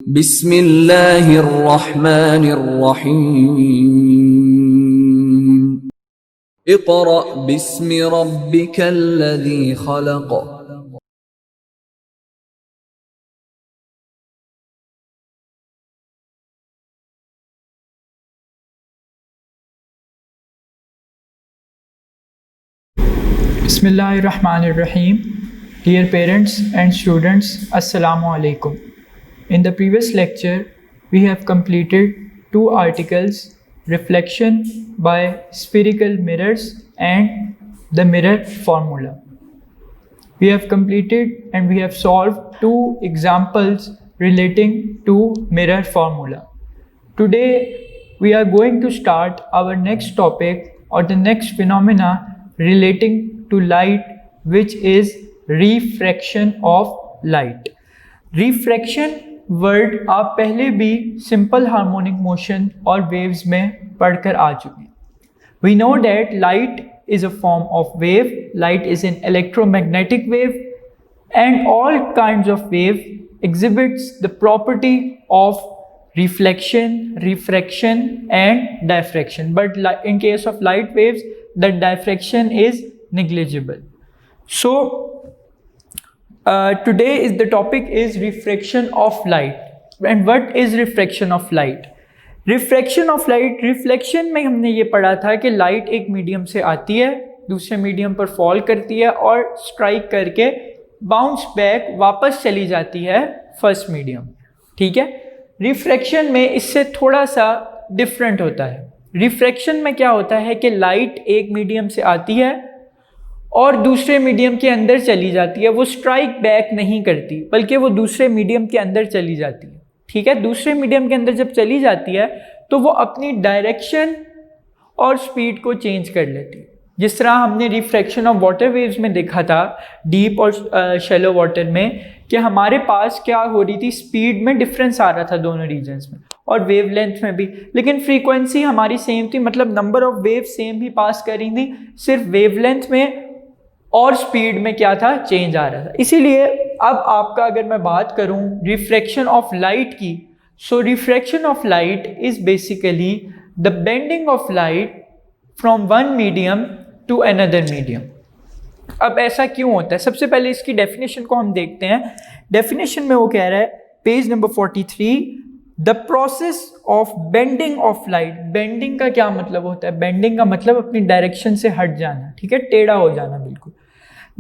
बिस्मिल्लाहिर्रहमानिर्रहीम। Iqra बिस्मि रब्बिकल्लज़ी खलक़। Bismillahirrahmanirrahim. Dear parents and students, Assalamu alaikum. In the previous lecture, we have completed two articles, reflection by spherical mirrors and the mirror formula. We have completed and we have solved two examples relating to mirror formula. Today, we are going to start our next topic or the next phenomena relating to light, which is refraction of light. Refraction word आप पहले भी simple harmonic motion और waves में पढ़कर आ चुके हैं. We know that light is a form of wave. Light is an electromagnetic wave, and all kinds of wave exhibits the property of reflection, refraction and diffraction. But in case of light waves, the diffraction is negligible. So today is the topic is refraction of light. And what is refraction of light? Refraction of light, reflection में हमने ये पढ़ा था कि light एक medium से आती है, दूसरे मीडियम पर फॉल करती है और स्ट्राइक करके बाउंस बैक वापस चली जाती है फर्स्ट मीडियम. ठीक है. रिफ्रैक्शन में इससे थोड़ा सा डिफरेंट होता है. रिफ्रैक्शन में क्या होता है कि लाइट एक मीडियम से आती है और दूसरे मीडियम के अंदर चली जाती है. वो स्ट्राइक बैक नहीं करती, बल्कि वो दूसरे मीडियम के अंदर चली जाती है. ठीक है. दूसरे मीडियम के अंदर जब चली जाती है तो वो अपनी डायरेक्शन और स्पीड को चेंज कर लेती है. जिस तरह हमने रिफ्रैक्शन ऑफ वाटर वेव्स में देखा था, डीप और शैलो वाटर में, कि हमारे पास क्या हो रही थी, स्पीड में डिफरेंस आ रहा था दोनों रीजन्स में और वेवलेंथ में भी, लेकिन फ्रीक्वेंसी हमारी सेम थी. मतलब नंबर ऑफ वेव सेम ही पास कर रही थी, सिर्फ वेवलेंथ में और स्पीड में क्या था, चेंज आ रहा था. इसीलिए अब आपका अगर मैं बात करूं रिफ्रैक्शन ऑफ लाइट की, so refraction of light is basically the bending of light from one medium to another medium. अब ऐसा क्यों होता है? सबसे पहले इसकी डेफिनेशन को हम देखते हैं. डेफिनेशन में वो कह रहा है, page number 43, the process of bending of light. Bending का क्या मतलब होता है? बेंडिंग का मतलब अपनी डायरेक्शन से हट जाना. ठीक है, टेढ़ा हो जाना बिल्कुल.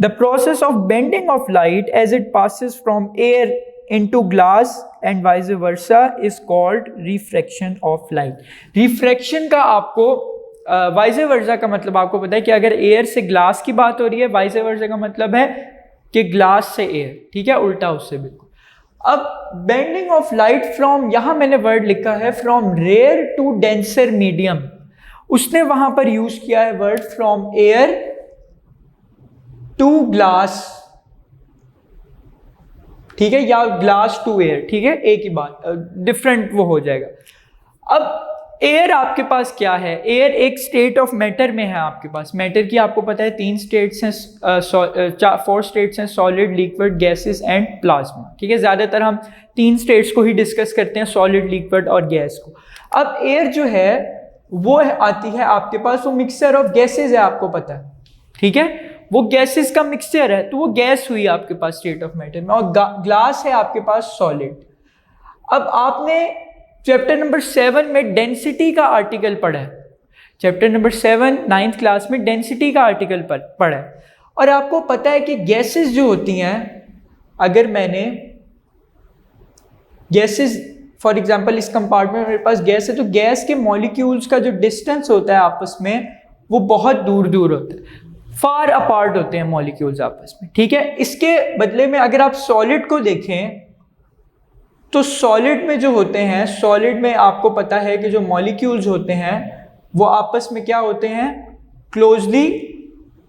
The process of bending of light as it passes from air into glass and vice versa is called refraction of light. Refraction का आपको वाइस वर्सा का मतलब आपको पता है कि अगर एयर से ग्लास की बात हो रही है, वाइस वर्सा का मतलब है कि ग्लास से एयर. ठीक है, उल्टा उससे बिल्कुल. अब बेंडिंग ऑफ लाइट फ्रॉम, यहां मैंने वर्ड लिखा है from rare to denser medium. उसने वहां पर यूज किया है word from air to glass. ठीक है, या ग्लास टू एयर. ठीक है, एक ही बात, डिफरेंट वो हो जाएगा. अब एयर आपके पास क्या है? एयर एक स्टेट ऑफ मैटर में है. आपके पास मैटर की आपको पता है 3 स्टेट्स हैं, 4 स्टेट्स हैं, solid, liquid, gases and plasma. ठीक है, ज़्यादातर हम 3 स्टेट्स को ही डिस्कस करते हैं, सॉलिड, लिक्विड और गैस को. अब एयर जो है वो आती है आपके पास, वो मिक्सचर ऑफ गैसेज है, आपको पता है. ठीक है, वो गैसेस का मिक्सचर है, तो वो गैस हुई आपके पास स्टेट ऑफ मैटर में, और ग्लास है आपके पास सॉलिड. अब आपने चैप्टर नंबर 7 में डेंसिटी का आर्टिकल पढ़ा है. चैप्टर नंबर 7 9th क्लास में डेंसिटी का आर्टिकल पढ़ा है. और आपको पता है कि गैसेस जो होती हैं, अगर मैंने गैसेस फॉर एग्जांपल इस कंपार्टमेंट में मेरे पास गैस है, तो गैस के मॉलिक्यूल्स का जो डिस्टेंस होता है आपस में, वो बहुत दूर दूर होता है, फार अपार्ट होते हैं मॉलिक्यूल्स आपस में. ठीक है, इसके बदले में अगर आप सॉलिड को देखें तो सॉलिड में जो होते हैं, सॉलिड में आपको पता है कि जो मॉलिक्यूल्स होते हैं वो आपस में क्या होते हैं, क्लोजली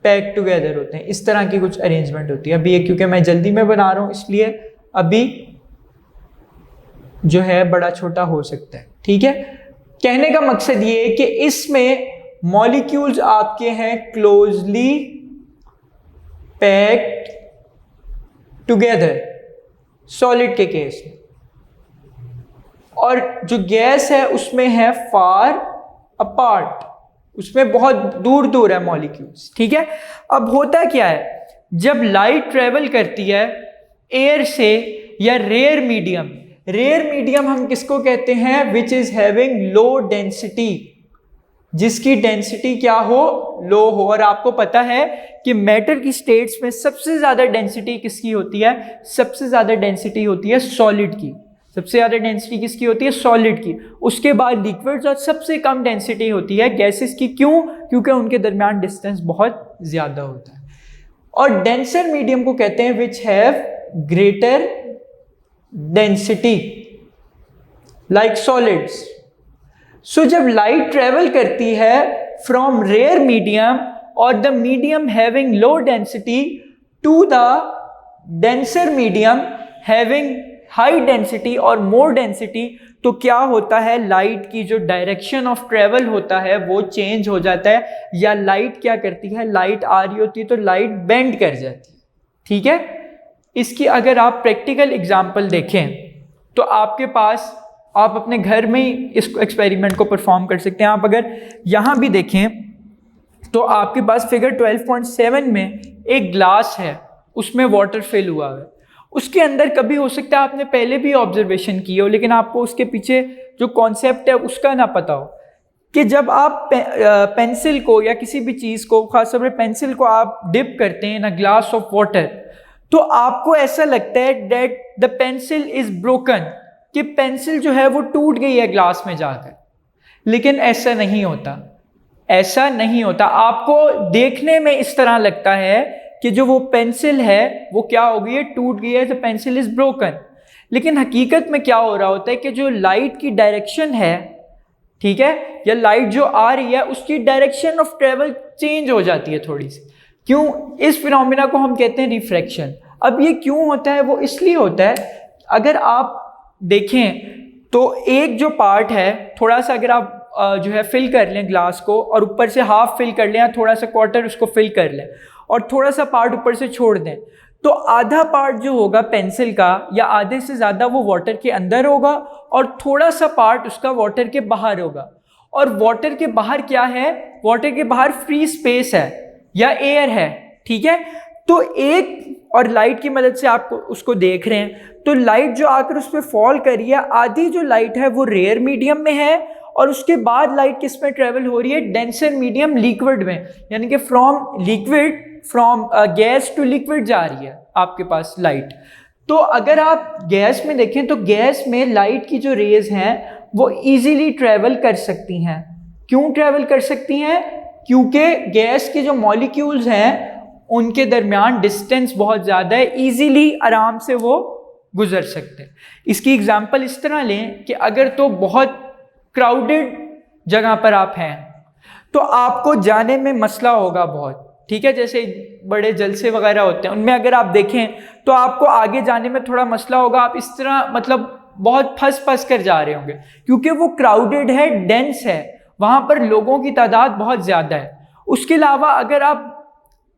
पैक टुगेदर होते हैं. इस तरह की कुछ अरेंजमेंट होती है. अभी ये क्योंकि मैं जल्दी में बना रहा हूं, इसलिए अभी जो है बड़ा छोटा हो सकता है. ठीक है, कहने का मकसद ये है कि इसमें मॉलिक्यूल्स आपके हैं क्लोजली पैक्ड टुगेदर, सॉलिड के केस में. और जो गैस है उसमें है फार अपार्ट, उसमें बहुत दूर दूर है मॉलिक्यूल्स, ठीक है। अब होता क्या है, जब लाइट ट्रेवल करती है एयर से या रेयर मीडियम हम किसको कहते हैं, which is having low density, जिसकी डेंसिटी क्या हो, लो हो। और आपको पता है कि मैटर की स्टेट्स में सबसे ज्यादा डेंसिटी किसकी होती है, सबसे ज्यादा डेंसिटी होती है सॉलिड की, सबसे ज्यादा डेंसिटी किसकी होती है, सॉलिड की। उसके बाद लिक्विड्स और सबसे कम डेंसिटी होती है गैसेस की। क्यों, क्योंकि उनके दरमियान डिस्टेंस बहुत ज्यादा होता है। और डेंसर मीडियम को कहते हैं which have greater density like solids. So जब लाइट ट्रेवल करती है फ्रॉम रेयर मीडियम और the medium having low density to the denser medium having high density और मोर डेंसिटी, तो क्या होता है, लाइट की जो डायरेक्शन ऑफ ट्रेवल होता है वो चेंज हो जाता है। या लाइट क्या करती है, लाइट आ रही होती है तो लाइट बेंड कर जाती है, ठीक है। इसकी अगर आप प्रैक्टिकल एग्जांपल देखें तो आपके पास, आप अपने घर में ही इस एक्सपेरिमेंट को परफॉर्म कर सकते हैं। आप अगर यहाँ भी देखें तो आपके पास फिगर 12.7 में एक ग्लास है, उसमें वाटर फिल हुआ है। उसके अंदर कभी हो सकता है आपने पहले भी ऑब्जर्वेशन की हो, लेकिन आपको उसके पीछे जो कॉन्सेप्ट है उसका ना पता हो, कि जब आप पेंसिल को या किसी भी चीज़ को, खासतौर पर पेंसिल को आप डिप करते हैं इन अ ग्लास ऑफ वाटर, तो आपको ऐसा लगता है that the pencil is broken, कि पेंसिल जो है वो टूट गई है ग्लास में जाकर। लेकिन ऐसा नहीं होता, ऐसा नहीं होता। आपको देखने में इस तरह लगता है कि जो वो पेंसिल है वो क्या हो गई है, टूट गई है, द पेंसिल इज ब्रोकन। लेकिन हकीकत में क्या हो रहा होता है कि जो लाइट की डायरेक्शन है, ठीक है, या लाइट जो आ रही है उसकी डायरेक्शन ऑफ ट्रेवल चेंज हो जाती है थोड़ी सी। क्यों, इस फिनोमिना को हम कहते हैं रिफ्रैक्शन। अब ये क्यों होता है, वो इसलिए होता है, अगर आप देखें तो एक जो पार्ट है, थोड़ा सा अगर आप जो है फिल कर लें ग्लास को, और ऊपर से हाफ फिल कर लें या थोड़ा सा क्वार्टर उसको फिल कर लें, और थोड़ा सा पार्ट ऊपर से छोड़ दें, तो आधा पार्ट जो होगा पेंसिल का, या आधे से ज़्यादा वो वाटर के अंदर होगा, और थोड़ा सा पार्ट उसका वाटर के बाहर होगा। और वाटर के बाहर क्या है, वाटर के बाहर फ्री स्पेस है या एयर है, ठीक है। तो एक, और लाइट की मदद से आप उसको देख रहे हैं, तो लाइट जो आकर उस पर फॉल कर रही है, आधी जो लाइट है वो रेयर मीडियम में है, और उसके बाद लाइट किस में ट्रेवल हो रही है, डेंसर मीडियम लिक्विड में, यानी कि फ्रॉम गैस टू लिक्विड जा रही है आपके पास लाइट। तो अगर आप गैस में देखें तो गैस में लाइट की जो रेज हैं वो इजीली ट्रेवल कर सकती हैं। क्यों ट्रेवल कर सकती हैं, क्योंकि गैस के जो मॉलिक्यूल्स हैं उनके दरमियान डिस्टेंस बहुत ज़्यादा है, इजीली आराम से वो गुजर सकते हैं। इसकी एग्जांपल इस तरह लें कि अगर तो बहुत क्राउडेड जगह पर आप हैं तो आपको जाने में मसला होगा बहुत, ठीक है। जैसे बड़े जलसे वगैरह होते हैं, उनमें अगर आप देखें तो आपको आगे जाने में थोड़ा मसला होगा, आप इस तरह मतलब बहुत फंस कर जा रहे होंगे, क्योंकि वो क्राउडेड है, डेंस है, वहाँ पर लोगों की तादाद बहुत ज़्यादा है। उसके अलावा अगर आप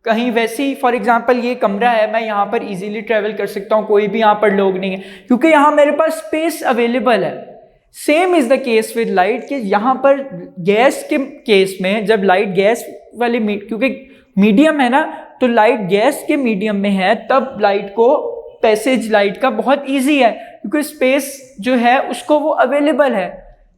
कहीं वैसी, फॉर एग्जांपल ये कमरा है, मैं यहाँ पर इजीली ट्रैवल कर सकता हूँ, कोई भी यहाँ पर लोग नहीं है, क्योंकि यहाँ मेरे पास स्पेस अवेलेबल है। Same is the case with light, कि यहाँ पर गैस के केस में जब लाइट गैस वाले क्योंकि मीडियम है ना, तो लाइट गैस के मीडियम में है, तब लाइट को पैसेज लाइट का बहुत इजी है, क्योंकि स्पेस जो है उसको वो अवेलेबल है।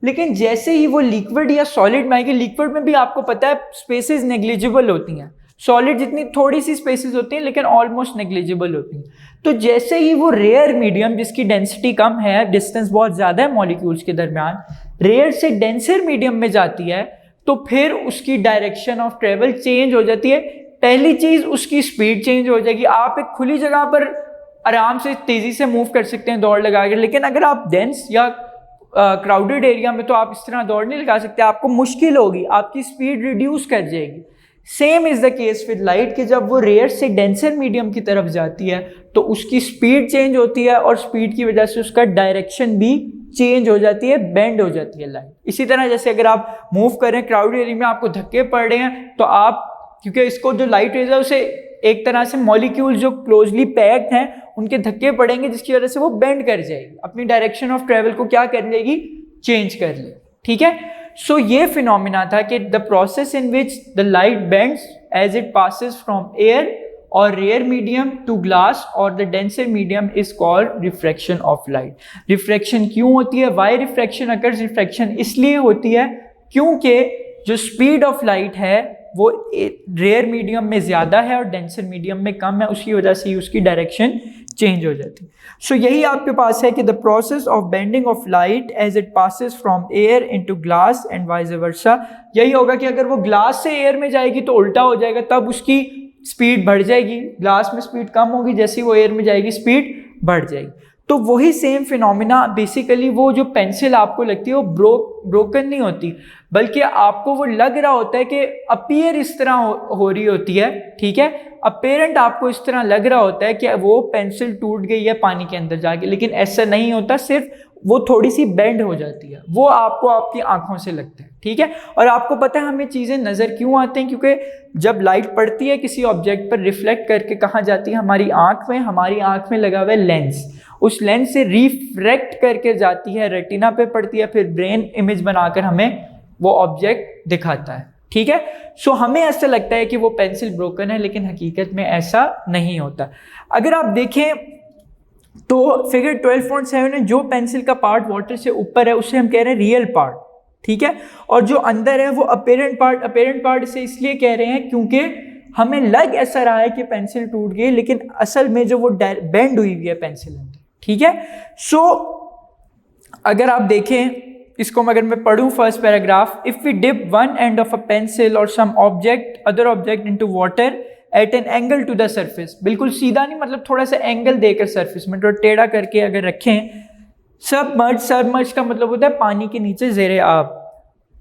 लेकिन जैसे ही वो लिक्विड या सॉलिड में आएगी, लिक्विड में भी आपको पता है स्पेसेस नेग्लिजिबल होती हैं, सॉलिड जितनी थोड़ी सी स्पेसेस होती हैं लेकिन ऑलमोस्ट नेग्लिजिबल होती हैं। तो जैसे ही वो रेयर मीडियम जिसकी डेंसिटी कम है, डिस्टेंस बहुत ज़्यादा है मॉलिक्यूल्स के दरमियान, रेयर से डेंसर मीडियम में जाती है, तो फिर उसकी डायरेक्शन ऑफ ट्रेवल चेंज हो जाती है। पहली चीज़, उसकी स्पीड चेंज हो जाएगी। आप एक खुली जगह पर आराम से तेज़ी से मूव कर सकते हैं दौड़ लगा कर, लेकिन अगर आप डेंस या क्राउडेड एरिया में तो आप इस तरह दौड़ नहीं लगा सकते, आपको मुश्किल होगी, आपकी स्पीड रिड्यूस कर जाएगी। Same is the case with light, कि जब वो रेयर से डेंसर मीडियम की तरफ जाती है तो उसकी स्पीड चेंज होती है, और स्पीड की वजह से उसका डायरेक्शन भी चेंज हो जाती है, बेंड हो जाती है लाइट। इसी तरह जैसे अगर आप मूव कर रहे हैं क्राउडेड एरिया में, आपको धक्के पड़ रहे हैं, तो आप, क्योंकि इसको जो लाइट रेज है उसे एक तरह से मॉलिक्यूल जो क्लोजली पैक्ड हैं उनके धक्के पड़ेंगे, जिसकी वजह से वो बेंड कर जाएगी, अपनी डायरेक्शन ऑफ ट्रेवल को क्या कर लेगी, चेंज कर ले। ठीक है, सो ये फिनोमिना था कि the process in which the light bends as it passes from air और रेयर मीडियम टू ग्लास और the denser medium is called refraction of light. Refraction क्यों होती है, वाई रिफ्रैक्शन अकर्स, रिफ्रैक्शन इसलिए होती है क्योंकि जो स्पीड ऑफ लाइट है वो रेयर मीडियम में ज़्यादा है और डेंसर मीडियम में कम है, उसकी वजह से ही उसकी डायरेक्शन चेंज हो जाती है। सो यही आपके पास है कि the process of bending of light as it passes from air into glass and vice versa. यही होगा कि अगर वो ग्लास से एयर में जाएगी तो उल्टा हो जाएगा, तब उसकी स्पीड बढ़ जाएगी, ग्लास में स्पीड कम होगी, जैसे ही वो एयर में जाएगी स्पीड बढ़ जाएगी। तो वही सेम फिनोमिना बेसिकली वो जो पेंसिल आपको लगती है वो ब्रोकन नहीं होती, बल्कि आपको वो लग रहा होता है कि अपीयर इस तरह हो रही होती है। ठीक है, अपेरेंट आपको इस तरह लग रहा होता है कि वो पेंसिल टूट गई है पानी के अंदर जाके, लेकिन ऐसा नहीं होता, सिर्फ वो थोड़ी सी बेंड हो जाती है, वो आपको आपकी आंखों से लगता है। ठीक है, और आपको पता है हमें चीज़ें नज़र क्यों आती हैं, क्योंकि जब लाइट पड़ती है किसी ऑब्जेक्ट पर रिफ्लेक्ट करके कहाँ जाती है, हमारी आंख में, हमारी आंख में लगा हुआ है लेंस, उस लेंस से रिफ्रैक्ट करके जाती है, रेटिना पे पड़ती है, फिर ब्रेन इमेज बनाकर हमें वो ऑब्जेक्ट दिखाता है। ठीक है, सो हमें ऐसा लगता है कि वो पेंसिल ब्रोकन है, लेकिन हकीकत में ऐसा नहीं होता। अगर आप देखें तो फिगर 12.7 में जो पेंसिल का पार्ट वाटर से ऊपर है उसे हम कह रहे हैं रियल पार्ट। ठीक है, और जो अंदर है वो अपेरेंट पार्ट। अपेरेंट पार्ट से इसलिए कह रहे हैं क्योंकि हमें लग ऐसा रहा है कि पेंसिल टूट गई, लेकिन असल में जो वो बेंड हुई हुई है पेंसिल अंदर। ठीक है, सो अगर आप देखें इसको, अगर मैं पढ़ूं first paragraph, if we dip one end of a pencil और some object other object into water at an angle to the surface, बिल्कुल सीधा नहीं, मतलब थोड़ा सा एंगल देकर सरफेस में, तो टेढ़ा करके अगर रखें, सबमर्ज का मतलब होता है पानी के नीचे ज़ेरे आब,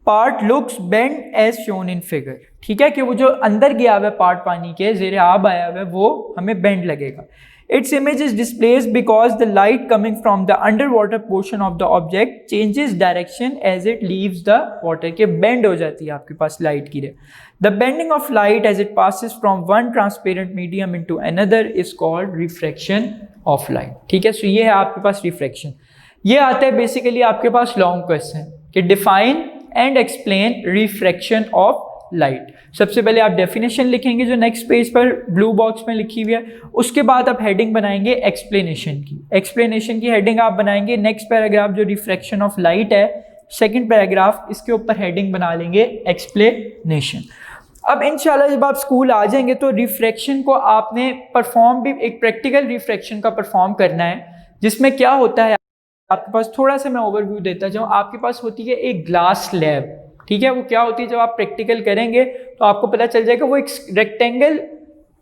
part looks bend as shown in figure. ठीक है, कि वो जो अंदर गया हुआ है पार्ट पानी के, ज़ेरे आब आया हुआ है, वो हमें बेंड लगेगा। Its image is displaced because the light coming from the underwater portion of the object changes direction as it leaves the water, के bend हो जाती है आपके पास लाइट की रे। The bending of light as it passes from one transparent medium into another is called refraction of light। ठीक है, सो ये है आपके पास रिफ्रैक्शन। ये आता है बेसिकली आपके पास लॉन्ग क्वेश्चन कि define and explain refraction of light. सबसे पहले आप डेफिनेशन लिखेंगे जो नेक्स्ट पेज पर ब्लू बॉक्स में लिखी हुई है, उसके बाद आप हेडिंग बनाएंगे एक्सप्लेनेशन की। एक्सप्लेनेशन की हेडिंग आप बनाएंगे नेक्स्ट पैराग्राफ जो रिफ्रैक्शन ऑफ लाइट है, सेकंड पैराग्राफ, इसके ऊपर हेडिंग बना लेंगे एक्सप्लेनेशन। अब इंशाल्लाह जब आप स्कूल आ जाएंगे तो रिफ्रैक्शन को आपने परफॉर्म भी, एक प्रैक्टिकल रिफ्रैक्शन का परफॉर्म करना है, जिसमें क्या होता है आपके पास, थोड़ा सा मैं ओवरव्यू देता जाऊँ। आपके पास होती है एक ग्लास स्लैब। ठीक है, वो क्या होती है, जब आप प्रैक्टिकल करेंगे तो आपको पता चल जाएगा, वो एक रेक्टेंगल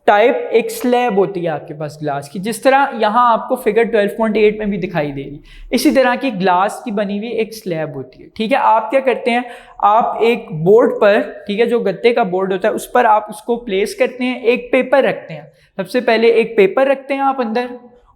टाइप एक स्लैब होती है आपके पास ग्लास की, जिस तरह यहाँ आपको फिगर 12.8 में भी दिखाई दे रही, इसी तरह की ग्लास की बनी हुई एक स्लैब होती है। ठीक है, आप क्या करते हैं, आप एक बोर्ड पर, ठीक है, जो गत्ते का बोर्ड होता है उस पर आप उसको प्लेस करते हैं, एक पेपर रखते हैं। सबसे पहले एक पेपर रखते हैं आप अंदर,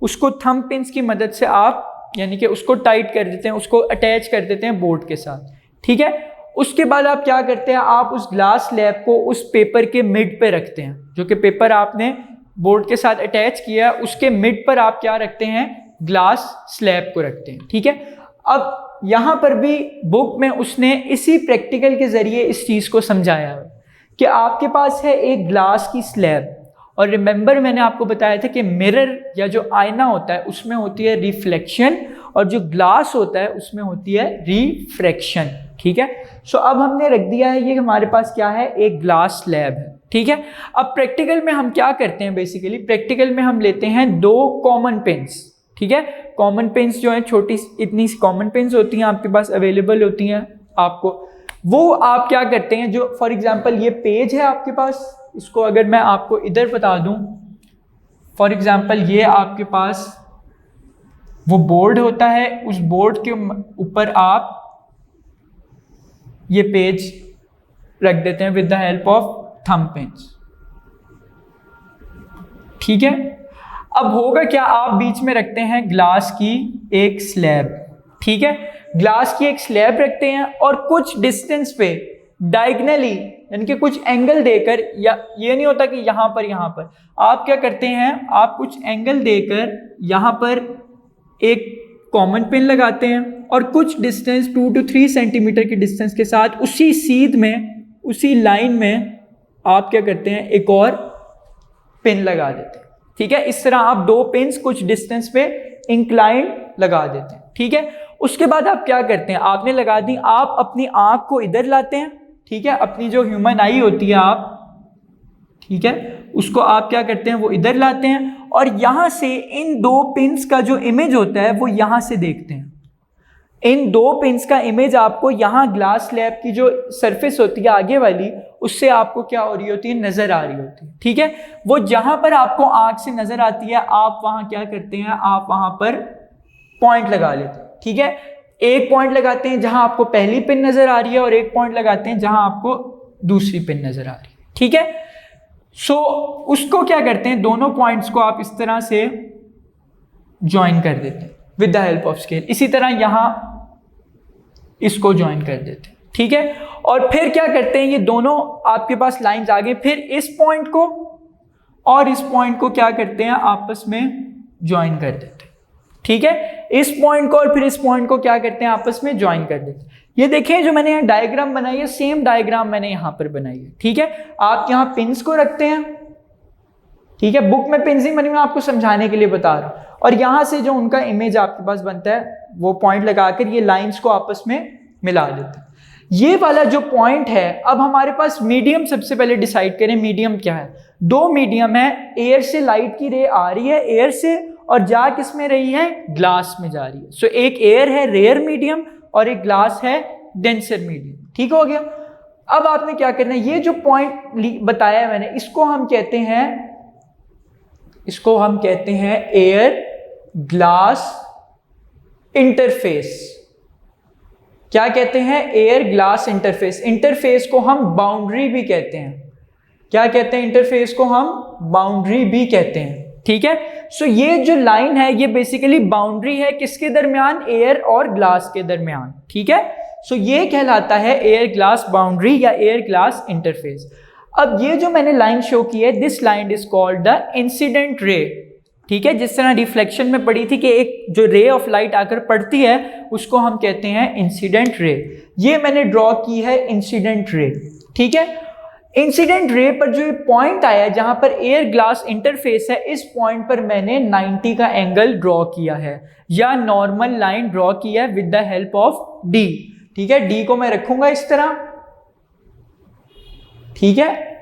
उसको थंब पिन्स की मदद से आप यानी कि उसको टाइट कर देते हैं, उसको अटैच कर देते हैं बोर्ड के साथ। ठीक है, उसके बाद आप क्या करते हैं, आप उस ग्लास स्लैब को उस पेपर के मिड पे रखते हैं, जो कि पेपर आपने बोर्ड के साथ अटैच किया, उसके मिड पर आप क्या रखते हैं, ग्लास स्लैब को रखते हैं। ठीक है, अब यहाँ पर भी बुक में उसने इसी प्रैक्टिकल के ज़रिए इस चीज़ को समझाया है कि आपके पास है एक ग्लास की स्लैब, और रिमेंबर मैंने आपको बताया था कि मिरर या जो आईना होता है उसमें होती है रिफ्लेक्शन, और जो ग्लास होता है उसमें होती है रिफ्रैक्शन। ठीक है, सो अब हमने रख दिया है ये हमारे पास क्या है, एक ग्लास स्लैब है। ठीक है, अब प्रैक्टिकल में हम क्या करते हैं, बेसिकली प्रैक्टिकल में हम लेते हैं दो कॉमन पेन्स। ठीक है, कॉमन पेन्स जो है छोटी इतनी कॉमन पेन्स होती हैं आपके पास, अवेलेबल होती हैं आपको, वो आप क्या करते हैं, जो फॉर एग्जांपल ये पेज है आपके पास, इसको अगर मैं आपको इधर बता दूं, फॉर एग्जांपल ये आपके पास वो बोर्ड होता है, उस बोर्ड के ऊपर आप ये पेज रख देते हैं with the help of thumb pins. ठीक है, अब होगा क्या, आप बीच में रखते हैं ग्लास की एक स्लैब। ठीक है, ग्लास की एक स्लैब रखते हैं और कुछ डिस्टेंस पे डायगनली यानी कि कुछ एंगल देकर, या ये नहीं होता कि यहाँ पर आप क्या करते हैं, आप कुछ एंगल देकर यहाँ पर एक कॉमन पिन लगाते हैं और कुछ डिस्टेंस 2 to 3 सेंटीमीटर की डिस्टेंस के साथ उसी सीध में, उसी लाइन में आप क्या करते हैं, एक और पिन लगा देते हैं। ठीक है, इस तरह आप 2 पिन्स कुछ डिस्टेंस पे इंक्लाइन लगा देते हैं। ठीक है, उसके बाद आप क्या करते हैं, आपने लगा दी, आप अपनी आंख को इधर लाते हैं। ठीक है, अपनी जो ह्यूमन आई होती है आप, ठीक है, उसको आप क्या करते हैं, वो इधर लाते हैं और यहां से इन 2 पिन्स का जो इमेज होता है वो यहां से देखते हैं। इन 2 पिन्स का इमेज आपको यहाँ ग्लास स्लैब की जो सरफेस होती है आगे वाली, उससे आपको क्या हो रही होती है, नजर आ रही होती है। ठीक है, वो जहां पर आपको आंख से नजर आती है, आप वहां क्या करते हैं, आप वहां पर पॉइंट लगा लेते हैं। ठीक है, एक पॉइंट लगाते हैं जहां आपको पहली पिन नजर आ रही है और एक पॉइंट लगाते हैं जहां आपको दूसरी पिन नजर आ रही है। ठीक है, सो उसको क्या करते हैं, दोनों पॉइंट्स को आप इस तरह से ज्वाइन कर देते हैं with the help of scale. इसी तरह यहां इसको ज्वाइन कर देते हैं। ठीक है, और फिर क्या करते हैं, ये दोनों आपके पास लाइंस आ गए, फिर इस पॉइंट को और इस पॉइंट को क्या करते हैं, आपस में ज्वाइन कर देते हैं। ठीक है, इस पॉइंट को और फिर इस पॉइंट को क्या करते हैं, आपस में ज्वाइन कर देते हैं। ये देखें जो मैंने यहाँ डायग्राम बनाई है, सेम डायग्राम मैंने यहाँ पर बनाई है। ठीक है, आप यहाँ पिन्स को रखते हैं। ठीक है, बुक में पिन्स नहीं बनी, मैं आपको समझाने के लिए बता रहा हूँ। और यहाँ से जो उनका इमेज आपके पास बनता है, वो पॉइंट लगाकर ये लाइंस को आपस में मिला देते हैं। ये वाला जो पॉइंट है, अब हमारे पास मीडियम सबसे पहले डिसाइड करें, मीडियम क्या है। 2 मीडियम है, एयर से लाइट की रे आ रही है एयर से और जा किस में रही है, ग्लास में जा रही है। सो एक एयर है रेयर मीडियम और एक ग्लास है डेंसर मीडियम। ठीक हो गया। अब आपने क्या करना है, ये जो पॉइंट बताया है मैंने, इसको हम कहते हैं एयर ग्लास इंटरफेस। क्या कहते हैं, एयर ग्लास इंटरफेस। इंटरफेस को हम बाउंड्री भी कहते हैं। क्या कहते हैं, इंटरफेस को हम बाउंड्री भी कहते हैं। ठीक है, सो ये जो लाइन है ये बेसिकली बाउंड्री है किसके दरमियान, एयर और ग्लास के दरमियान। ठीक है, सो ये कहलाता है एयर ग्लास बाउंड्री या एयर ग्लास इंटरफेस। अब ये जो मैंने लाइन शो की है, this line is called the incident ray. ठीक है, जिस तरह रिफ्लेक्शन में पड़ी थी कि एक जो रे ऑफ लाइट आकर पड़ती है उसको हम कहते हैं इंसिडेंट रे। ये मैंने ड्रॉ की है इंसिडेंट रे। ठीक है, इंसिडेंट रे पर जो पॉइंट आया जहां पर एयर ग्लास इंटरफेस है, इस पॉइंट पर मैंने 90 का एंगल ड्रॉ किया है या नॉर्मल लाइन ड्रॉ की है with the help of D. ठीक है, डी को मैं रखूंगा इस तरह। ठीक है,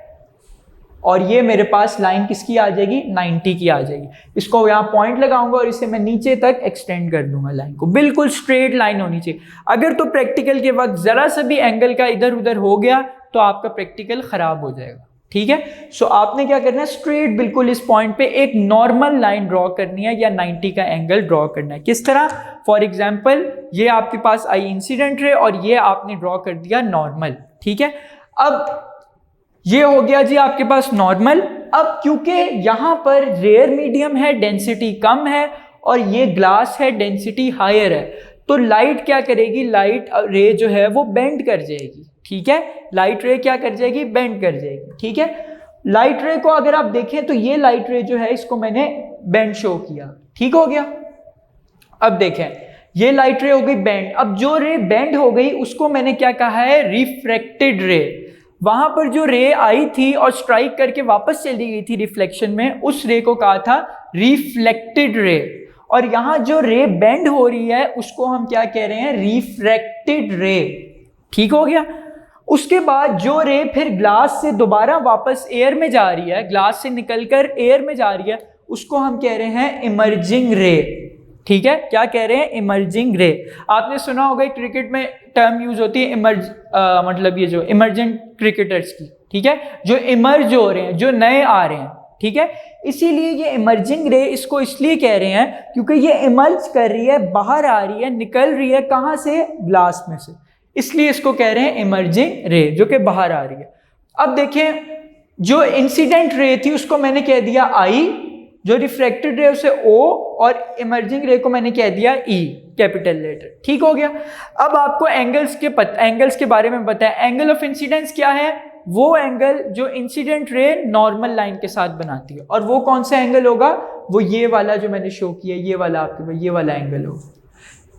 और ये मेरे पास लाइन किसकी आ जाएगी, 90 की आ जाएगी। इसको यहाँ पॉइंट लगाऊंगा और इसे मैं नीचे तक एक्सटेंड कर दूंगा लाइन को, बिल्कुल स्ट्रेट लाइन होनी चाहिए। अगर तो प्रैक्टिकल के वक्त जरा सा भी एंगल का इधर उधर हो गया तो आपका प्रैक्टिकल खराब हो जाएगा। ठीक है, सो आपने क्या करना है, स्ट्रेट बिल्कुल इस पॉइंट पे एक नॉर्मल लाइन ड्रॉ करनी है या 90 का एंगल ड्रॉ करना है। किस तरह, फॉर एग्जाम्पल ये आपके पास आई इंसिडेंट रे और ये आपने ड्रॉ कर दिया नॉर्मल। ठीक है, अब ये हो गया जी आपके पास नॉर्मल। अब क्योंकि यहां पर रेयर मीडियम है, डेंसिटी कम है, और ये ग्लास है, डेंसिटी हायर है, तो लाइट क्या करेगी, लाइट रे जो है वो बेंड कर जाएगी। ठीक है, लाइट रे क्या कर जाएगी, बेंड कर जाएगी। ठीक है, लाइट रे को अगर आप देखें तो ये लाइट रे जो है इसको मैंने बेंड शो किया। ठीक हो गया। अब देखें ये लाइट रे हो गई बेंड। अब जो रे बेंड हो गई उसको मैंने क्या कहा है, रिफ्रैक्टेड रे। वहां पर जो रे आई थी और स्ट्राइक करके वापस चली गई थी रिफ्लेक्शन में, उस रे को कहा था रिफ्लेक्टेड रे। और यहां जो रे बेंड हो रही है उसको हम क्या कह रहे हैं, रिफ्रैक्टेड रे। ठीक हो गया। उसके बाद जो रे फिर ग्लास से दोबारा वापस एयर में जा रही है, ग्लास से निकलकर एयर में जा रही है, उसको हम कह रहे हैं इमर्जिंग रे। ठीक है, क्या कह रहे हैं, इमर्जिंग रे। आपने सुना होगा क्रिकेट में टर्म यूज होती है मतलब ये जो इमर्जेंट क्रिकेटर्स की। ठीक है, जो इमर्ज हो रहे हैं, जो नए आ रहे हैं। ठीक है, इसीलिए ये इमर्जिंग रे इसको इसलिए कह रहे हैं क्योंकि ये इमर्ज कर रही है, बाहर आ रही है, निकल रही है, कहां से, ग्लास में से, इसलिए इसको कह रहे हैं इमर्जिंग रे, जो कि बाहर आ रही है। अब देखें जो इंसिडेंट रे थी उसको मैंने कह दिया आई, जो रिफ्रैक्टेड रे उसे ओ, और इमर्जिंग रे को मैंने कह दिया ई, कैपिटल लेटर। ठीक हो गया। अब आपको एंगल्स के बारे में पता है। एंगल ऑफ इंसिडेंस क्या है, वो एंगल जो इंसिडेंट रे नॉर्मल लाइन के साथ बनाती है। और वो कौन सा एंगल होगा? वो ये वाला जो मैंने शो किया, ये वाला आपके पास ये वाला एंगल होगा।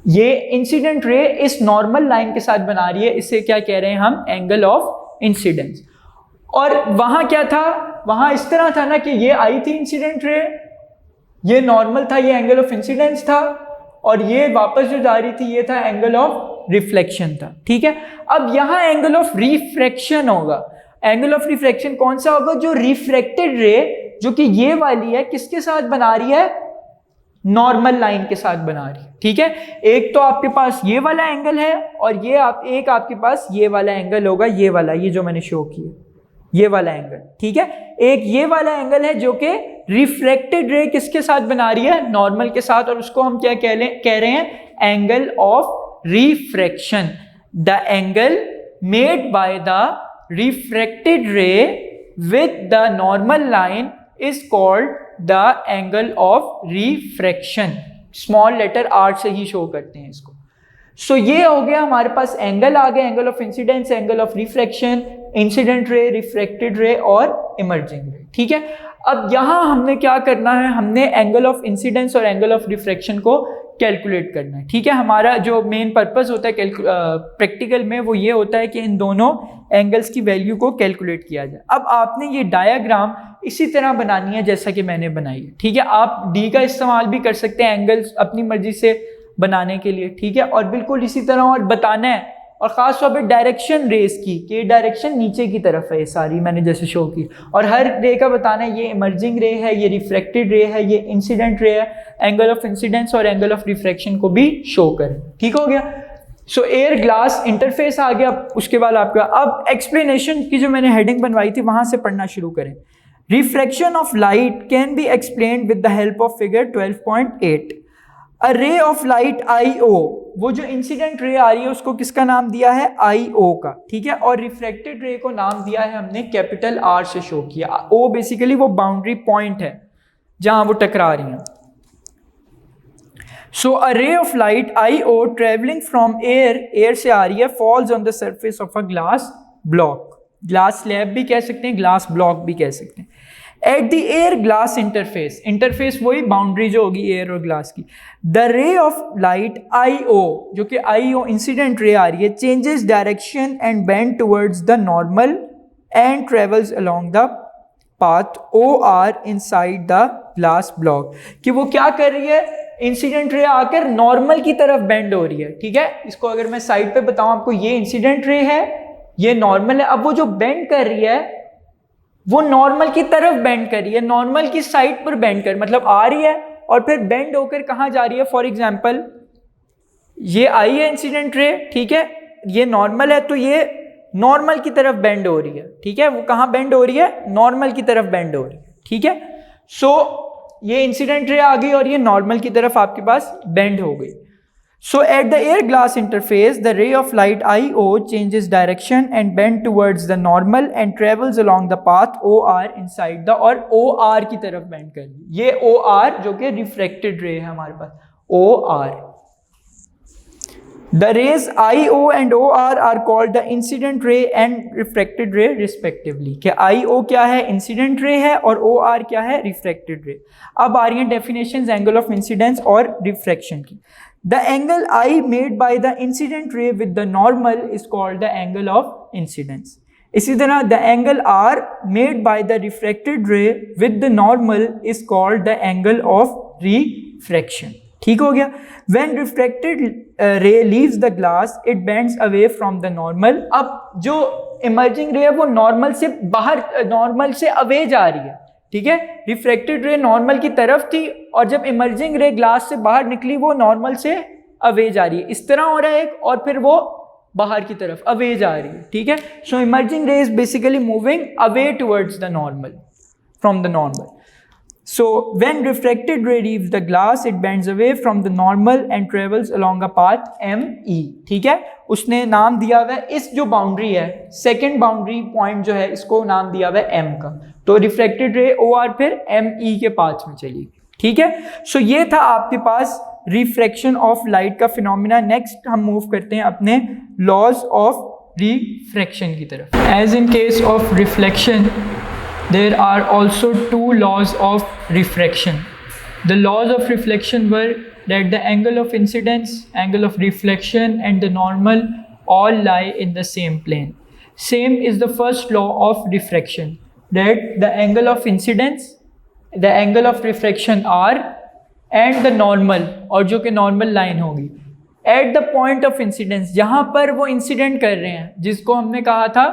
ये इंसिडेंट रे इस नॉर्मल लाइन के साथ बना रही है, इसे क्या कह रहे हैं हम? Angle of incidence. और वहां क्या था? वहां इस तरह था ना कि ये आई थी इंसिडेंट रे, ये नॉर्मल था, ये एंगल ऑफ इंसिडेंस था, और ये वापस जो जा रही थी ये था एंगल ऑफ रिफ्लेक्शन था। ठीक है, अब यहां एंगल ऑफ रिफ्रैक्शन होगा। एंगल ऑफ रिफ्रैक्शन कौन सा होगा? जो रिफ्रैक्टेड रे जो कि ये वाली है, किसके साथ बना रही है? नॉर्मल लाइन के साथ बना रही है। ठीक है, एक तो आपके पास ये वाला एंगल है, और ये एक आपके पास ये वाला एंगल होगा, ये वाला, ये जो मैंने शो किया, ये वाला एंगल। ठीक है, एक ये वाला एंगल है जो कि रिफ्लेक्टेड रे किसके साथ बना रही है? नॉर्मल के साथ, और उसको हम क्या कह रहे हैं? Angle of refraction. The angle made by the refracted ray with the normal line is called the angle of refraction. Small letter R से ही शो करते हैं इसको। सो ये हो गया हमारे पास एंगल आ गया, angle of incidence, angle of refraction, incident ray, refracted रे और इमर्जिंग रे। ठीक है, अब यहां हमने क्या करना है? हमने एंगल ऑफ इंसिडेंस और एंगल ऑफ रिफ्रैक्शन को कैलकुलेट करना है। ठीक है, हमारा जो मेन पर्पस होता है प्रैक्टिकल में वो ये होता है कि इन दोनों एंगल्स की वैल्यू को कैलकुलेट किया जाए। अब आपने ये डायग्राम इसी तरह बनानी है जैसा कि मैंने बनाई है। ठीक है, आप डी का इस्तेमाल भी कर सकते हैं एंगल्स अपनी मर्जी से बनाने के लिए। ठीक है, और बिल्कुल इसी तरह और बताना है, और ख़ास तौर पे डायरेक्शन रेस की, कि डायरेक्शन नीचे की तरफ है, ये सारी मैंने जैसे शो की, और हर रे का बताना है ये इमर्जिंग रे है, ये रिफ्रैक्टेड रे है, ये इंसिडेंट रे है, एंगल ऑफ इंसिडेंस और एंगल ऑफ रिफ्रैक्शन को भी शो करें। ठीक हो गया। सो एयर ग्लास इंटरफेस आ गया। उसके बाद आपका अब एक्सप्लेनेशन की जो मैंने हेडिंग बनवाई थी वहां से पढ़ना शुरू करें। Refraction of light can be explained with the help of figure 12.8। A ray of light IO, वो जो इंसिडेंट रे आ रही है उसको किसका नाम दिया है? IO का। ठीक है, और रिफ्रैक्टेड रे को नाम दिया है हमने कैपिटल R से शो किया। O बेसिकली वो बाउंड्री पॉइंट है जहां वो टकरा रही हैं। So a ray of light IO travelling from air से आ रही है, falls on the surface of a glass block. Glass slab भी कह सकते हैं, ग्लास ब्लॉक भी कह सकते हैं। At the air glass interface, interface वही बाउंड्री जो होगी एयर और ग्लास की। द रे ऑफ लाइट IO, जो कि IO इंसिडेंट रे आ रही है, changes direction and bend towards the normal and travels along the path OR inside the glass block. कि वो क्या कर रही है? इंसिडेंट रे आकर नॉर्मल की तरफ बेंड हो रही है। ठीक है, इसको अगर मैं साइड पे बताऊं आपको, ये इंसिडेंट रे है, ये नॉर्मल है। अब वो जो बेंड कर रही है वो नॉर्मल की तरफ बेंड कर रही है, नॉर्मल की साइड पर बेंड कर, मतलब आ रही है और फिर बेंड होकर कहाँ जा रही है? फॉर एग्जाम्पल ये आई है इंसिडेंट रे, ठीक है, ये नॉर्मल है तो ये नॉर्मल की तरफ बेंड हो रही है। ठीक है, वो कहाँ बेंड हो रही है? नॉर्मल की तरफ बेंड हो रही है। ठीक है, सो ये इंसिडेंट रे आ गई और ये नॉर्मल की तरफ आपके पास बेंड हो गई। So at the air glass interface, the ray of light IO changes direction and bend towards the normal and travels along the path OR inside the, और OR की तरफ बेंड कर ली। ये OR जो कि रिफ्रैक्टेड रे है हमारे पास, OR। The rays IO and OR are called the incident ray and refracted ray respectively। कि IO क्या है? इंसिडेंट रे है, और OR क्या है? रिफ्रैक्टेड रे। अब आ रही हैं डेफिनेशंस एंगल ऑफ इंसिडेंस और रिफ्रैक्शन की। The angle I made by the incident ray with the normal is called the angle of incidence। इसी तरह the angle R made by the refracted ray with the normal is called the angle of refraction। ठीक हो गया। When refracted ray leaves the glass, it bends away from the normal। अब जो emerging ray है वो normal से बाहर, normal से अवे जा रही है। ठीक है, रिफ्रैक्टेड रे नॉर्मल की तरफ थी और जब इमर्जिंग रे ग्लास से बाहर निकली वो नॉर्मल से अवे जा रही है। इस तरह हो रहा है एक, और फिर वो बाहर की तरफ अवे जा रही है। ठीक है, सो इमर्जिंग रे is basically moving away towards the normal, from the normal. So when refracted ray leaves the glass, it bends away from the normal and travels along a path ME। ठीक है, उसने नाम दिया हुआ है इस जो बाउंड्री है, सेकंड बाउंड्री पॉइंट जो है, इसको नाम दिया हुआ है M का। तो रिफ्रैक्टेड रे OR फिर ME के पाथ में चलेगी। ठीक है, सो ये था आपके पास रिफ्रैक्शन ऑफ लाइट का फिनोमिना। नेक्स्ट हम मूव करते हैं अपने लॉज ऑफ रिफ्रैक्शन की तरफ। As in case of reflection there are also two laws of refraction. The laws of reflection were that the angle of incidence, angle of reflection and the normal all lie in the same plane. Same is the first law of refraction, that the angle of incidence, the angle of refraction r and the normal, और जो कि normal line होगी at the point of incidence, जहाँ पर वो incident कर रहे हैं, जिसको हमने कहा था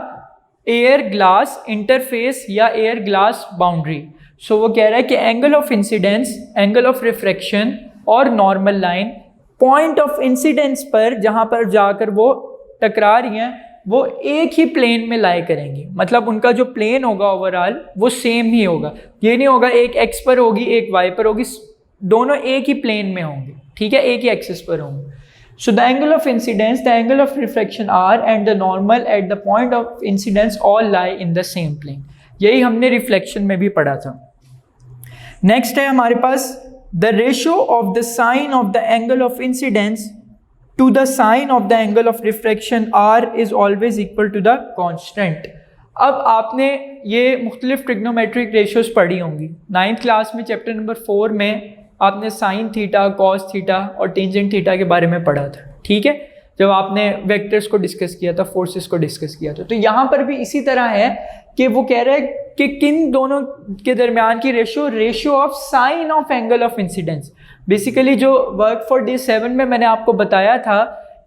एयर ग्लास इंटरफेस या एयर ग्लास बाउंड्री। सो वो कह रहा है कि angle of incidence, angle of refraction और normal line point of incidence पर जहाँ पर जाकर वो टकरा रही हैं वो एक ही प्लेन में लाई करेंगी। मतलब उनका जो प्लेन होगा ओवरऑल वो सेम ही होगा। ये नहीं होगा एक एक्स पर होगी एक वाई पर होगी, दोनों एक ही प्लेन में होंगे, ठीक है, एक ही एक्सिस पर होंगे। So the angle of incidence, the angle of refraction are and the normal at the point of incidence all lie in the same plane. यही हमने रिफ्लेक्शन में भी पढ़ा था। नेक्स्ट है हमारे पास the ratio of the sine of the angle of incidence to the sine of the angle of refraction r is always equal to the constant। अब आपने ये मुख्तलिफ ट्रिग्नोमेट्रिक रेशियोज पढ़ी होंगी 9th क्लास में, चैप्टर नंबर 4 में आपने sine theta, cos theta और टेंजेंट थीटा के बारे में पढ़ा था, ठीक है, जब आपने वेक्टर्स को डिस्कस किया था, फोर्सेस को डिस्कस किया था। तो यहाँ पर भी इसी तरह है कि वो कह रहा है कि किन दोनों के दरमियान की ratio of sine of angle of incidence. Basically जो वर्क फॉर डे 7 में मैंने आपको बताया था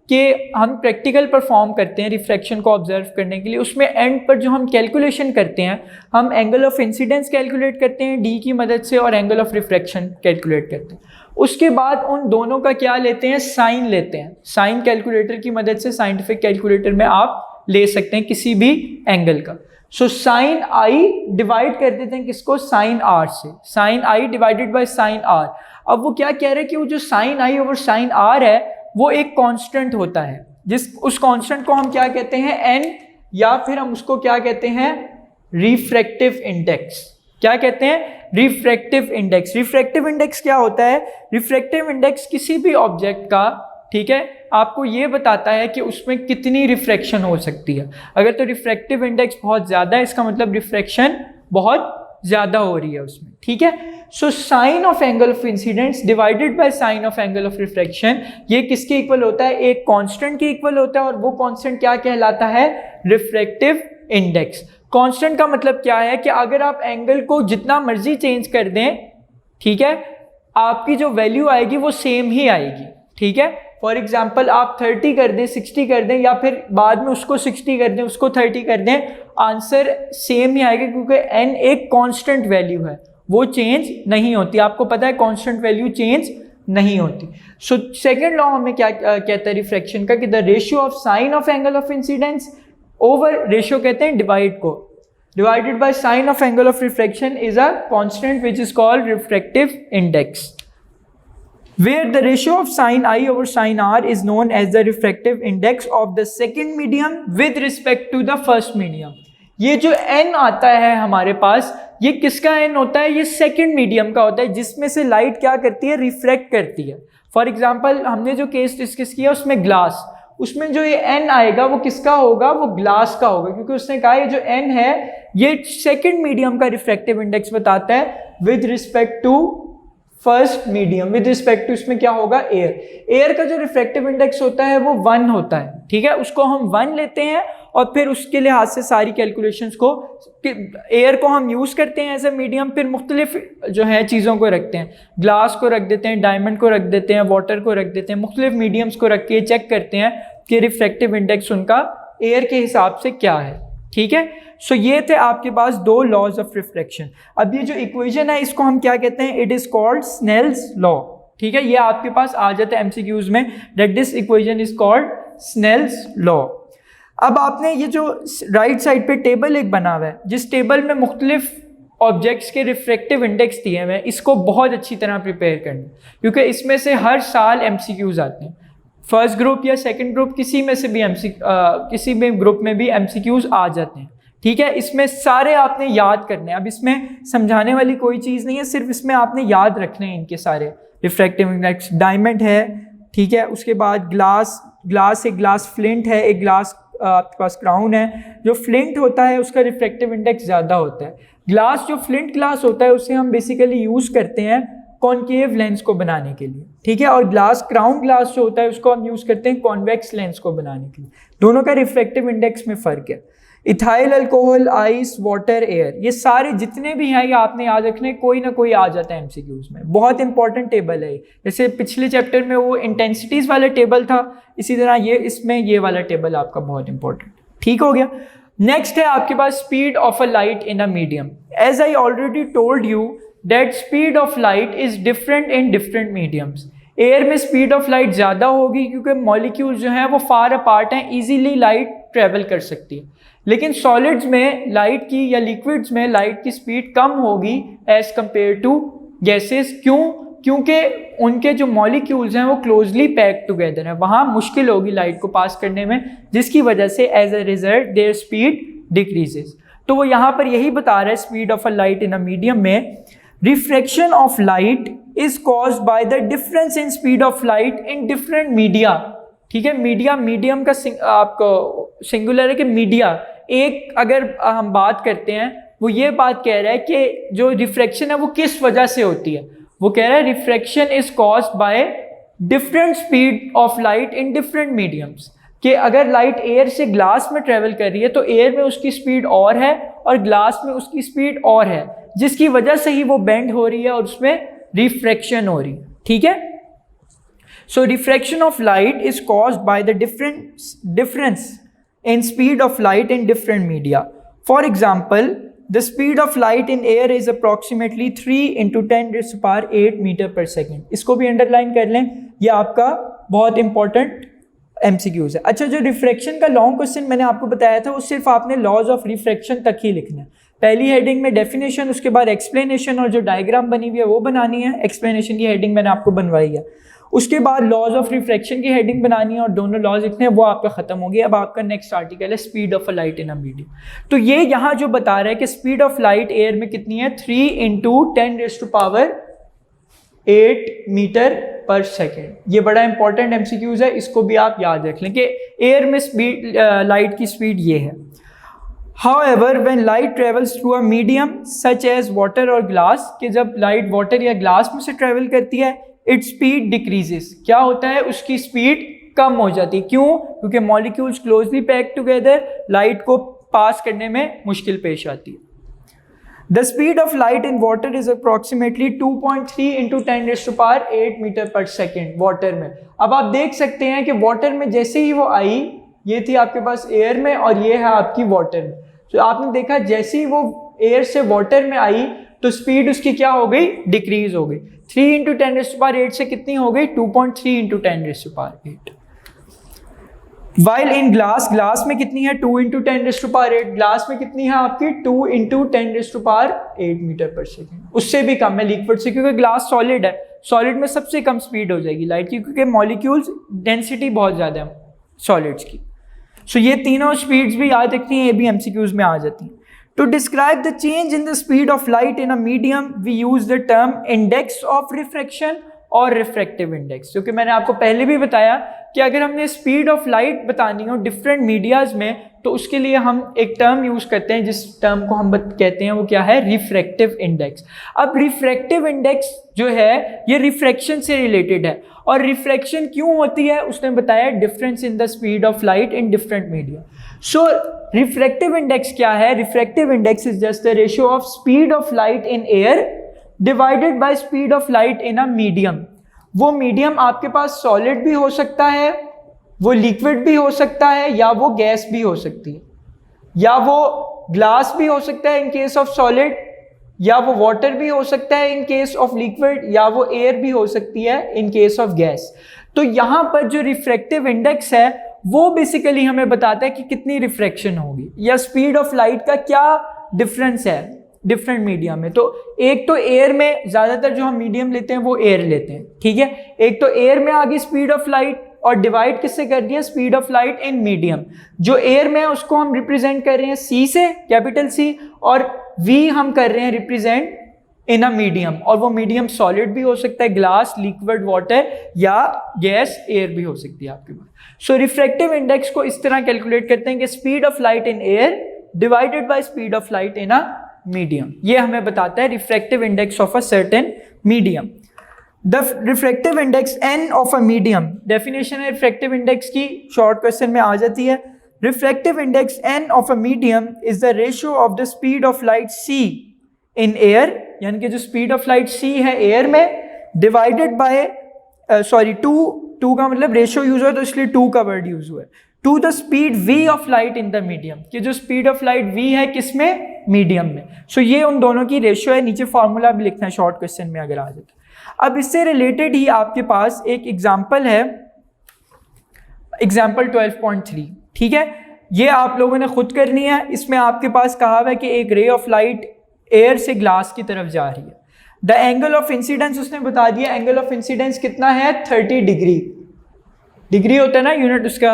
कि हम प्रैक्टिकल परफॉर्म करते हैं रिफ्रैक्शन को ऑब्जर्व करने के लिए, उसमें एंड पर जो हम कैलकुलेशन करते हैं, हम एंगल ऑफ इंसिडेंस कैलकुलेट करते हैं डी की मदद से और एंगल ऑफ रिफ्रैक्शन कैलकुलेट करते हैं। उसके बाद उन दोनों का क्या लेते हैं, साइन लेते हैं। साइन कैलकुलेटर की मदद से, साइंटिफिक कैलकुलेटर में आप ले सकते हैं किसी भी एंगल का। सो साइन आई डिवाइड कर देते हैं किसको, साइन आर से, sine I divided by sine R. अब वो क्या कह रहे हैं कि वो जो sine I over sine R है वो एक कांस्टेंट होता है, उस कांस्टेंट को हम क्या कहते हैं, एन, या फिर हम उसको क्या कहते हैं, रिफ्रैक्टिव इंडेक्स। क्या कहते हैं, रिफ्रैक्टिव इंडेक्स। रिफ्रैक्टिव इंडेक्स क्या होता है, रिफ्रैक्टिव इंडेक्स किसी भी ऑब्जेक्ट का, ठीक है, आपको ये बताता है कि उसमें कितनी रिफ्रैक्शन हो सकती है। अगर तो रिफ्रैक्टिव इंडेक्स बहुत ज़्यादा है, इसका मतलब रिफ्रैक्शन बहुत ज़्यादा हो रही है उसमें, ठीक है। So sine of angle of incidence divided by sign of angle of refraction, ये किसके इक्वल होता है, एक कांस्टेंट के इक्वल होता है, और वो कांस्टेंट क्या कहलाता है, रिफ्रैक्टिव इंडेक्स। कांस्टेंट का मतलब क्या है कि अगर आप एंगल को जितना मर्जी चेंज कर दें, ठीक है, आपकी जो वैल्यू आएगी वो सेम ही आएगी, ठीक है। फॉर एग्जाम्पल आप 30 कर दें, 60 कर दें, या फिर बाद में उसको 60 कर दें, उसको 30 कर दें, आंसर सेम ही आएगा, क्योंकि n एक कांस्टेंट वैल्यू है, वो चेंज नहीं होती। आपको पता है कांस्टेंट वैल्यू चेंज नहीं होती। सो सेकेंड लॉ हमें क्या कहता है रिफ्रैक्शन का, कि the ratio of sine of angle of incidence over, ratio कहते हैं डिवाइड को, divided by sign of angle of refraction is a constant which is called refractive index, where the ratio of sin I over sin R is known as the refractive index of the second medium with respect to the first medium। ये जो n आता है हमारे पास, ये किसका n होता है, ये सेकंड मीडियम का होता है, जिसमें से लाइट क्या करती है, रिफ्रैक्ट करती है। फॉर एग्जांपल हमने जो केस डिस्कस किया उसमें ग्लास, उसमें जो ये n आएगा वो किसका होगा, वो ग्लास का होगा, क्योंकि उसने कहा ये जो n है ये सेकंड मीडियम का रिफ्रैक्टिव इंडेक्स बताता है with respect to first medium. With respect to इसमें क्या होगा, एयर। एयर का जो रिफ्रैक्टिव इंडेक्स होता है वो 1 होता है, ठीक है, उसको हम 1 लेते हैं और फिर उसके लिहाज से सारी कैलकुलेशंस को, एयर को हम यूज़ करते हैं एज ए मीडियम, फिर मुख्तलिफ जो है चीज़ों को रखते हैं, ग्लास को रख देते हैं, डायमंड को रख देते हैं, वाटर को रख देते हैं, मुख्तलिफ मीडियम्स को रख के चेक करते हैं कि रिफ्रैक्टिव इंडेक्स उनका एयर के हिसाब से क्या है, ठीक है। सो ये थे आपके पास दो लॉज ऑफ रिफ्रैक्शन। अब ये जो इक्वेशन है इसको हम क्या कहते हैं, it is called Snell's law, ठीक है, ये आपके पास आ जाता है एमसीक्यूज में, that this equation is called Snell's law. अब आपने ये जो राइट साइड पे टेबल एक बना हुआ है, जिस टेबल में मुख्तलिफ ऑब्जेक्ट्स के रिफ्रैक्टिव इंडेक्स दिए हुए हैं, इसको बहुत अच्छी तरह प्रिपेयर करना, क्योंकि इसमें से हर साल एमसीक्यूज आते हैं। फर्स्ट ग्रुप या सेकंड ग्रुप किसी में से भी किसी भी ग्रुप में भी एमसीक्यूज आ जाते हैं, ठीक है। इसमें सारे आपने याद करने हैं, अब इसमें समझाने वाली कोई चीज़ नहीं है, सिर्फ इसमें आपने याद रखने हैं इनके सारे रिफ्रैक्टिव इंडेक्स। डायमंड है, ठीक है, उसके बाद ग्लास एक ग्लास फ्लिंट है, एक ग्लास आपके पास क्राउन है, जो फ्लिंट होता है उसका रिफ्रैक्टिव इंडेक्स ज़्यादा होता है। ग्लास जो फ्लिंट ग्लास होता है उसे हम बेसिकली यूज़ करते हैं कॉनकेव लेंस को बनाने के लिए, ठीक है, और ग्लास क्राउन ग्लास जो होता है उसको हम यूज़ करते हैं कॉन्वेक्स लेंस को बनाने के लिए। दोनों का रिफ्रैक्टिव इंडेक्स में फ़र्क है। Ethyl alcohol, ice, water, air, ये सारे जितने भी हैं ये आपने याद रखने, कोई ना कोई आ जाता है एमसीक्यूज में। बहुत इंपॉर्टेंट टेबल है। जैसे पिछले चैप्टर में वो इंटेंसिटीज वाला टेबल था, इसी तरह ये इसमें ये वाला टेबल आपका बहुत इंपॉर्टेंट, ठीक हो गया। नेक्स्ट है आपके पास speed of a light in a medium. As I already told you that speed of light is different in different mediums. Air में स्पीड ऑफ लाइट ज़्यादा होगी क्योंकि मॉलिक्यूल्स जो हैं वो फार अपार्ट हैं, ईजीली लाइट ट्रेवल कर सकती है। लेकिन सॉलिड्स में लाइट की या लिक्विड्स में लाइट की स्पीड कम होगी एज कंपेयर टू गैसेस। क्यों? क्योंकि उनके जो मॉलिक्यूल्स हैं वो क्लोजली पैक्ड टुगेदर हैं, वहाँ मुश्किल होगी लाइट को पास करने में, जिसकी वजह से as a result their speed decreases. तो वो यहाँ पर यही बता रहा है speed of a light in a medium में refraction of light is caused by the difference in speed of light in different media. ठीक है, मीडियम का आपको सिंगुलर है कि मीडिया। एक अगर हम बात करते हैं वो ये बात कह रहा है कि जो रिफ्रैक्शन है वो किस वजह से होती है। वो कह रहा है refraction is caused by different speed of light in different mediums. कि अगर लाइट एयर से ग्लास में ट्रेवल कर रही है तो एयर में उसकी स्पीड और है और ग्लास में उसकी स्पीड और है, जिसकी वजह से ही वो बेंड हो रही है और उसमें रिफ्रैक्शन हो रही है। ठीक है, so refraction of light is caused by the difference in speed of light in different media. For example, the speed of light in air is approximately 3 into 10 raised to power 8 meter per second. इसको भी underline कर लें, ये आपका बहुत important MCQs है। अच्छा, जो रिफ्रैक्शन का लॉन्ग क्वेश्चन मैंने आपको बताया था वो सिर्फ आपने लॉज ऑफ रिफ्रैक्शन तक ही लिखना है। पहली हेडिंग में डेफिनेशन, उसके बाद एक्सप्लेनेशन और जो डायग्राम बनी हुई है वो बनानी है। एक्सप्लेनेशन की हेडिंग मैंने आपको बनवाई है। उसके बाद लॉज ऑफ रिफ्रैक्शन की हेडिंग बनानी है और दोनों लॉज लिखने हैं, वो आपका खत्म हो गया। अब आपका नेक्स्ट आर्टिकल है speed of a light in a medium. तो ये यहाँ जो बता रहा है कि स्पीड ऑफ लाइट एयर में कितनी है, 3 into 10 raised to power 8 metre per second. ये बड़ा इंपॉर्टेंट एमसीक्यूज है, इसको भी आप याद रख लें कि एयर में स्पीड लाइट की स्पीड ये है। However, when light travels through a medium such as water or glass, कि जब लाइट वाटर या ग्लास में से ट्रेवल करती है, इट्स स्पीड डिक्रीजेस। क्या होता है, उसकी स्पीड कम हो जाती है। क्यों? क्योंकि molecules closely packed together, light को पास करने में मुश्किल पेश आती है। The speed of light in water is approximately 2.3 into 10 raised to power 8 metre per second water में। अब आप देख सकते हैं कि वाटर में जैसे ही वो आई, ये थी आपके पास एयर में और ये है आपकी वाटर में। तो आपने देखा जैसे ही वो एयर से वाटर में आई तो स्पीड उसकी क्या हो गई, डिक्रीज हो गई। 3 into 10 raised to power 8 से कितनी हो गई, 2.3 into 10 raised to power 8। While in glass में कितनी है, 2 into 10 raised to power 8। Glass में कितनी है आपकी, 2 into 10 raised to power 8 metre per second. उससे भी कम है लिक्विड से, क्योंकि ग्लास सॉलिड है। सॉलिड में सबसे कम स्पीड हो जाएगी लाइट की, क्योंकि मॉलिक्यूल्स डेंसिटी बहुत ज़्यादा है सॉलिड्स की। सो ये तीनों स्पीड्स भी याद रखती हैं, ये भी एमसीक्यूज में आ जाती हैं। To describe the change in the speed of light in a medium, we use the term index of refraction और refractive index, क्योंकि मैंने आपको पहले भी बताया कि अगर हमने स्पीड ऑफ लाइट बतानी हो डिफरेंट मीडियाज में तो उसके लिए हम एक टर्म यूज करते हैं, जिस टर्म को हम कहते हैं वो क्या है, रिफ्रैक्टिव इंडेक्स। अब रिफ्रैक्टिव इंडेक्स जो है ये रिफ्रैक्शन से रिलेटेड है, और रिफ्रैक्शन क्यों होती है उसने बताया, difference in the speed of light in different media. So refractive index क्या है, refractive index is just the ratio of speed of light in air divided by speed of light in a medium. वो medium आपके पास solid भी हो सकता है, वो liquid भी हो सकता है, या वो गैस भी हो सकती है, या वो ग्लास भी हो सकता है इन केस ऑफ सॉलिड, या वो वाटर भी हो सकता है इन केस ऑफ लिक्विड, या वो एयर भी हो सकती है इन केस ऑफ गैस। तो यहाँ पर जो रिफ्रैक्टिव इंडेक्स है वो बेसिकली हमें बताता है कि कितनी रिफ्रैक्शन होगी या स्पीड ऑफ लाइट का क्या डिफरेंस है डिफरेंट मीडियम में। तो एक तो एयर में ज़्यादातर जो हम मीडियम लेते हैं वो एयर लेते हैं, ठीक है। एक तो एयर में आ गई स्पीड ऑफ लाइट, और डिवाइड किससे कर दिया, speed of light in medium. जो एयर में है उसको हम रिप्रेजेंट कर रहे हैं सी से, कैपिटल सी, और वी हम कर रहे हैं रिप्रेजेंट इन अ मीडियम, और वो मीडियम सॉलिड भी हो सकता है, ग्लास, लिक्विड वाटर या गैस एयर भी हो सकती है आपके पास। सो रिफ्रैक्टिव इंडेक्स को इस तरह कैलकुलेट करते हैं कि speed of light in air divided by speed of light in a medium, ये हमें बताता है refractive index of a certain medium. The refractive index n of a medium, definition है रिफ्रैक्टिव इंडेक्स की, शॉर्ट क्वेश्चन में आ जाती है। Refractive index n of a medium is the ratio of the speed of light c in air, यानी कि जो speed of light c है air में, डिवाइडेड बाय टू का मतलब रेशियो यूज हुआ तो इसलिए 2 का वर्ड यूज हुआ है, to the speed v of light in the medium, कि जो स्पीड ऑफ लाइट v है किसमें, मीडियम में। सो ये उन दोनों की रेशियो है, नीचे फॉर्मूला भी लिखना है शॉर्ट क्वेश्चन में अगर आ जाता। अब इससे रिलेटेड ही आपके पास एक एग्जाम्पल है, एग्जाम्पल 12.3, ठीक है, ये आप लोगों ने खुद करनी है। इसमें आपके पास कहा हुआ है कि एक रे ऑफ लाइट एयर से ग्लास की तरफ जा रही है, द एंगल ऑफ इंसिडेंस उसने बता दिया, एंगल ऑफ इंसिडेंस कितना है 30 डिग्री, डिग्री होता है ना यूनिट उसका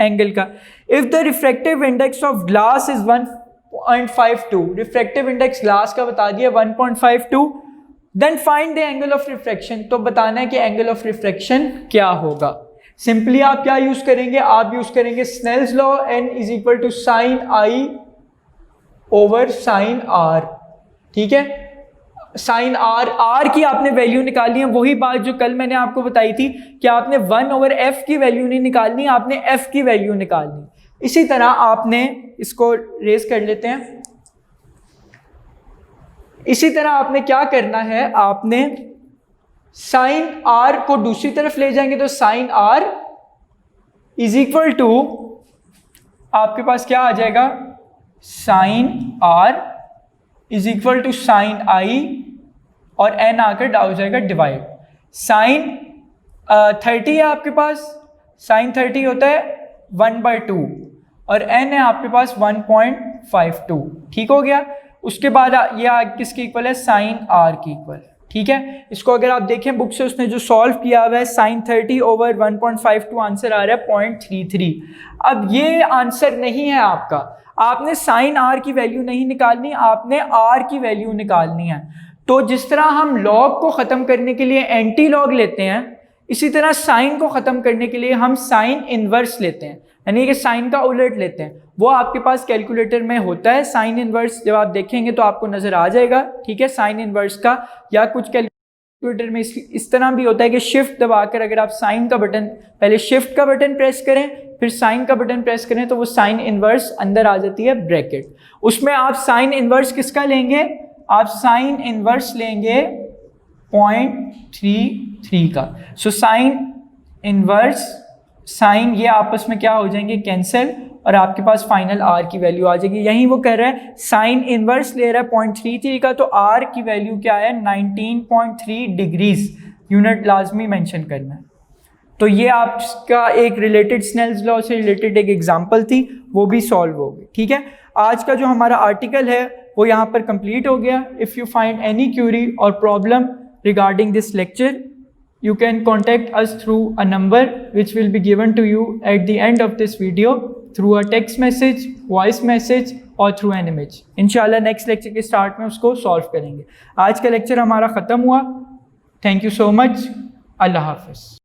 एंगल का। If the refractive index of glass is 1.52, refractive index glass का बता दिया 1.52, then find the angle of refraction, तो बताना है कि एंगल ऑफ रिफ्रैक्शन क्या होगा। सिंपली आप क्या यूज करेंगे, आप यूज करेंगे Snell's law, n is equal to sine I over sine R, ठीक है। साइन आर की आपने वैल्यू निकालनी है, वही बात जो कल मैंने आपको बताई थी कि आपने 1 ओवर एफ की वैल्यू नहीं निकालनी, आपने एफ की वैल्यू निकालनी। इसी तरह आपने इसको रेस कर लेते हैं, इसी तरह आपने क्या करना है, आपने साइन आर को दूसरी तरफ ले जाएंगे तो sine R is equal to आपके पास क्या आ जाएगा, sine R is equal to sine I और एन आकर डाउ हो जाएगा डिवाइड, साइन 30 है आपके पास, साइन 30 होता है 1/2 और एन है आपके पास 1.52, ठीक हो गया। उसके बाद ये किसके इक्वल है, साइन आर की इक्वल, ठीक है। इसको अगर आप देखें बुक से उसने जो सॉल्व किया हुआ है, साइन 30 ओवर 1.52 आंसर आ रहा है 0.33। अब ये आंसर नहीं है आपका, आपने साइन आर की वैल्यू नहीं निकालनी, आपने आर की वैल्यू निकालनी है। तो जिस तरह हम लॉग को ख़त्म करने के लिए एंटी लॉग लेते हैं, इसी तरह साइन को ख़त्म करने के लिए हम साइन इनवर्स लेते हैं, यानी कि साइन का उलट लेते हैं। वो आपके पास कैलकुलेटर में होता है साइन इनवर्स, जब आप देखेंगे तो आपको नज़र आ जाएगा, ठीक है, साइन इनवर्स का। या कुछ कैलकुलेटर में इस तरह भी होता है कि शिफ्ट दबाकर अगर आप साइन का बटन, पहले शिफ्ट का बटन प्रेस करें फिर साइन का बटन प्रेस करें तो वो साइन इनवर्स अंदर आ जाती है ब्रैकेट। उसमें आप साइन इनवर्स किसका लेंगे, आप साइन इनवर्स लेंगे 0.33 का। सो साइन इनवर्स साइन ये आपस में क्या हो जाएंगे, कैंसिल, और आपके पास फाइनल आर की वैल्यू आ जाएगी। यहीं वो कह रहा है साइन इनवर्स ले रहा है 0.33 का, तो आर की वैल्यू क्या है 19.3 डिग्रीज, यूनिट लाजमी मेंशन करना है। तो ये आपका एक रिलेटेड स्नेल्स लॉ से रिलेटेड एक एग्जांपल थी, वो भी सॉल्व हो गई, ठीक है। आज का जो हमारा आर्टिकल है वो यहाँ पर कंप्लीट हो गया। If you find any query or problem regarding this lecture, you can contact us through a number which will be given to you at the end of this video through a text message, voice message और through an image। इंशाल्लाह next lecture के start में उसको solve करेंगे। आज का lecture हमारा ख़त्म हुआ। Thank you so much. अल्लाह हाफ़िज़।